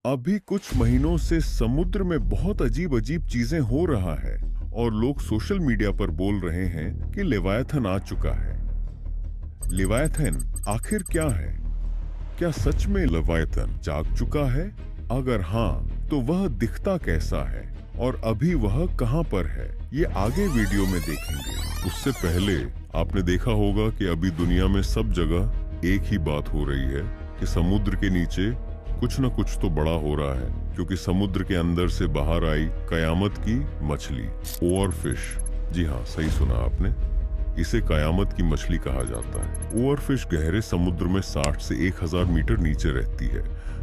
अभी कुछ महीनों से समुद्र में बहुत अजीब अजीब चीजें हो रहा है और लोग सोशल मीडिया पर बोल रहे हैं कि लेवायथन आ चुका है। लेवायथन आखिर क्या है? क्या सच में लेवायथन जाग चुका है? अगर हाँ, तो वह दिखता कैसा है और अभी वह कहां पर है, ये आगे वीडियो में देखेंगे। उससे पहले आपने देखा होगा कि अभी दुनिया में सब जगह एक ही बात हो रही है कि समुद्र के नीचे कुछ न कुछ तो बड़ा हो रहा है, क्योंकि समुद्र के अंदर से बाहर आई कयामत की मछली, ओवरफिश। जी हाँ, सही सुना आपने, इसे कयामत की मछली कहा जाता है। ओवरफिश गहरे समुद्र में 60 से 1000 मीटर नीचे रहती है,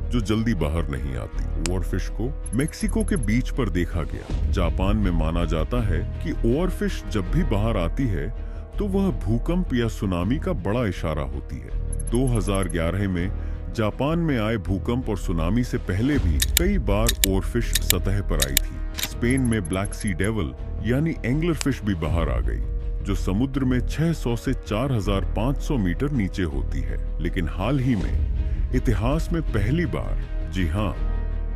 जो जल्दी बाहर नहीं आती। ओवरफिश को मेक्सिको के बीच पर देखा गया। जापान में माना जाता है कि ओवरफिश जब भी बाहर आती है तो वह भूकंप या सुनामी का बड़ा इशारा होती है। 2011 में जापान में आए भूकंप और सुनामी से पहले भी कई बार ओवरफिश सतह पर आई थी। स्पेन में ब्लैक सी डेविल यानी एंग्लरफिश भी बाहर आ गई, जो समुद्र में 600 से 4500 मीटर नीचे होती है। लेकिन हाल ही में इतिहास में पहली बार, जी हाँ,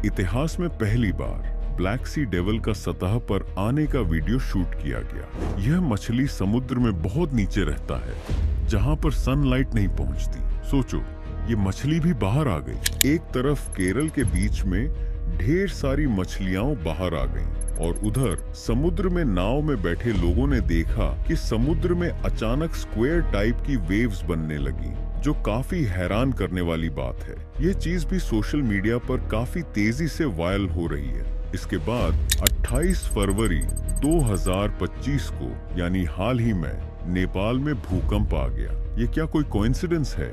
इतिहास में पहली बार ब्लैक सी डेविल का सतह पर आने का वीडियो शूट किया गया। यह मछली समुद्र में बहुत नीचे रहता है, जहां पर सनलाइट नहीं पहुंचती। सोचो, ये मछली भी बाहर आ गई। एक तरफ केरल के बीच में ढेर सारी मछलियां बाहर आ गईं और उधर समुद्र में नाव में बैठे लोगों ने देखा कि समुद्र में अचानक स्क्वायर टाइप की वेव्स बनने लगी, जो काफी हैरान करने वाली बात है। ये चीज भी सोशल मीडिया पर काफी तेजी से वायरल हो रही है। इसके बाद 28 फरवरी 2025 को, यानी हाल ही में, नेपाल में भूकंप आ गया। ये क्या कोई कोइंसिडेंस है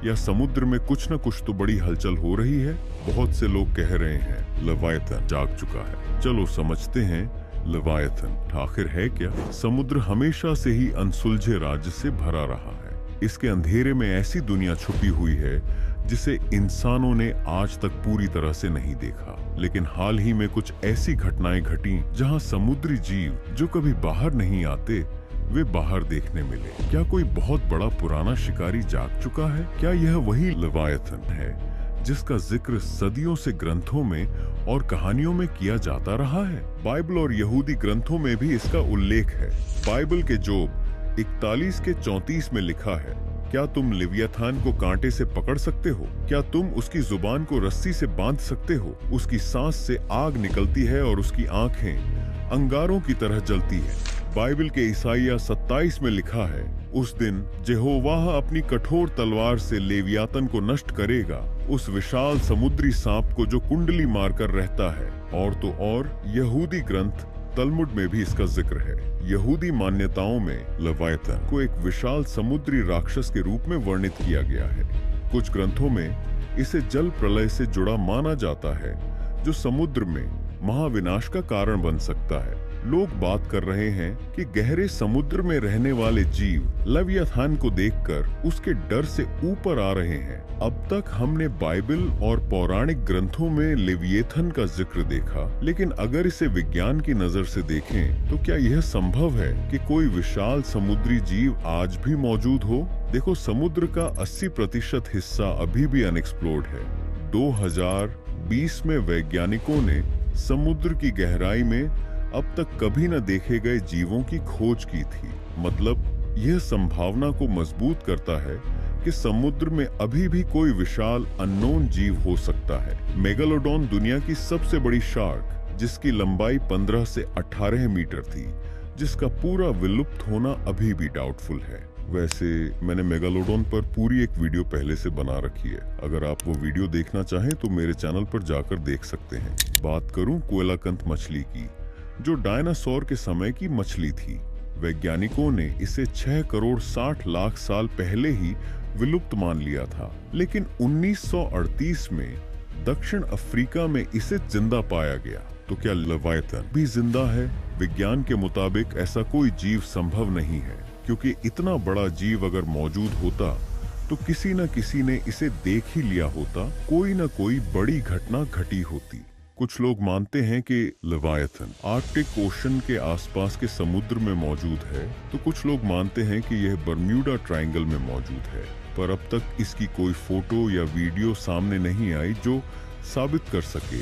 या समुद्र में कुछ न कुछ तो बड़ी हलचल हो रही है? बहुत से लोग कह रहे हैं लेवायथन जाग चुका है। चलो समझते हैं लेवायथन आखिर है क्या। समुद्र हमेशा से ही अनसुलझे राज्य से भरा रहा है। इसके अंधेरे में ऐसी दुनिया छुपी हुई है जिसे इंसानों ने आज तक पूरी तरह से नहीं देखा। लेकिन हाल ही में कुछ ऐसी घटनाएं घटी जहां समुद्री जीव जो कभी बाहर नहीं आते, वे बाहर देखने मिले। क्या कोई बहुत बड़ा पुराना शिकारी जाग चुका है? क्या यह वही लेवायथन है जिसका जिक्र सदियों से ग्रंथों में और कहानियों में किया जाता रहा है? बाइबल और यहूदी ग्रंथों में भी इसका उल्लेख है। बाइबल के जोब 41 के 34 में लिखा है, क्या तुम लिव्याथान को कांटे से पकड़ सकते हो? क्या तुम उसकी जुबान को रस्सी से बांध सकते हो? उसकी सांस से आग निकलती है और उसकी आंखें अंगारों की तरह जलती है। बाइबल के ईसाइया 27 में लिखा है, उस दिन यहोवाह अपनी कठोर तलवार से लेवियातन को नष्ट करेगा, उस विशाल समुद्री सांप को जो कुंडली मारकर रहता है। और तो और यहूदी ग्रंथ तलमुड में भी इसका जिक्र है। यहूदी मान्यताओं में लेवायथन को एक विशाल समुद्री राक्षस के रूप में वर्णित किया गया है। कुछ ग्रंथों में इसे जल प्रलय से जुड़ा माना जाता है, जो समुद्र में महाविनाश का कारण बन सकता है। लोग बात कर रहे हैं कि गहरे समुद्र में रहने वाले जीव लेवियाथान को देखकर उसके डर से ऊपर आ रहे हैं। अब तक हमने बाइबल और पौराणिक ग्रंथों में लेविएथन का जिक्र देखा, लेकिन अगर इसे विज्ञान की नजर से देखें तो क्या यह संभव है कि कोई विशाल समुद्री जीव आज भी मौजूद हो? देखो, समुद्र का 80% हिस्सा अभी भी अनएक्सप्लोर्ड है। 2020 में वैज्ञानिकों ने समुद्र की गहराई में अब तक कभी न देखे गए जीवों की खोज की थी। मतलब यह संभावना को मजबूत करता है कि समुद्र में अभी भी कोई विशाल अननोन जीव हो सकता है। मेगालोडॉन दुनिया की सबसे बड़ी शार्क, जिसकी लंबाई 15 से 18 मीटर थी, जिसका पूरा विलुप्त होना अभी भी डाउटफुल है। वैसे मैंने मेगालोडॉन पर पूरी एक वीडियो पहले से बना रखी है। अगर आप वो वीडियो देखना चाहें तो मेरे चैनल पर जाकर देख सकते हैं। बात करूं कोयलाकंत मछली की, जो डायनासोर के समय की मछली थी। वैज्ञानिकों ने इसे 6 करोड़ 60 लाख साल पहले ही विलुप्त मान लिया था, लेकिन 1938 में दक्षिण अफ्रीका में इसे जिंदा पाया गया। तो क्या लेवायथन भी जिंदा है? विज्ञान के मुताबिक ऐसा कोई जीव संभव नहीं है, क्योंकि इतना बड़ा जीव अगर मौजूद होता तो किसी न किसी ने इसे देख ही लिया होता, कोई न कोई बड़ी घटना घटी होती। कुछ लोग मानते हैं कि लेवायथन आर्कटिक ओशन के आसपास के समुद्र में मौजूद है, तो कुछ लोग मानते हैं कि यह बर्म्यूडा ट्रायंगल में मौजूद है। पर अब तक इसकी कोई फोटो या वीडियो सामने नहीं आई जो साबित कर सके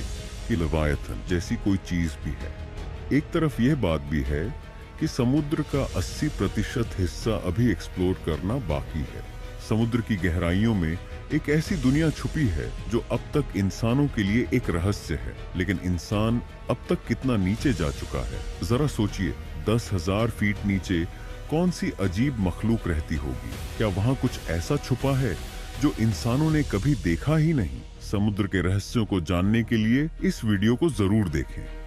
कि लेवायथन जैसी कोई चीज भी है। एक तरफ यह बात भी है कि समुद्र का 80% हिस्सा अभी एक्सप्लोर करना बाकी है। समुद्र की गहराइयों में एक ऐसी दुनिया छुपी है जो अब तक इंसानों के लिए एक रहस्य है। लेकिन इंसान अब तक कितना नीचे जा चुका है, जरा सोचिए। 10,000 फीट नीचे कौन सी अजीब मखलूक रहती होगी? क्या वहां कुछ ऐसा छुपा है जो इंसानों ने कभी देखा ही नहीं? समुद्र के रहस्यों को जानने के लिए इस वीडियो को जरूर देखें।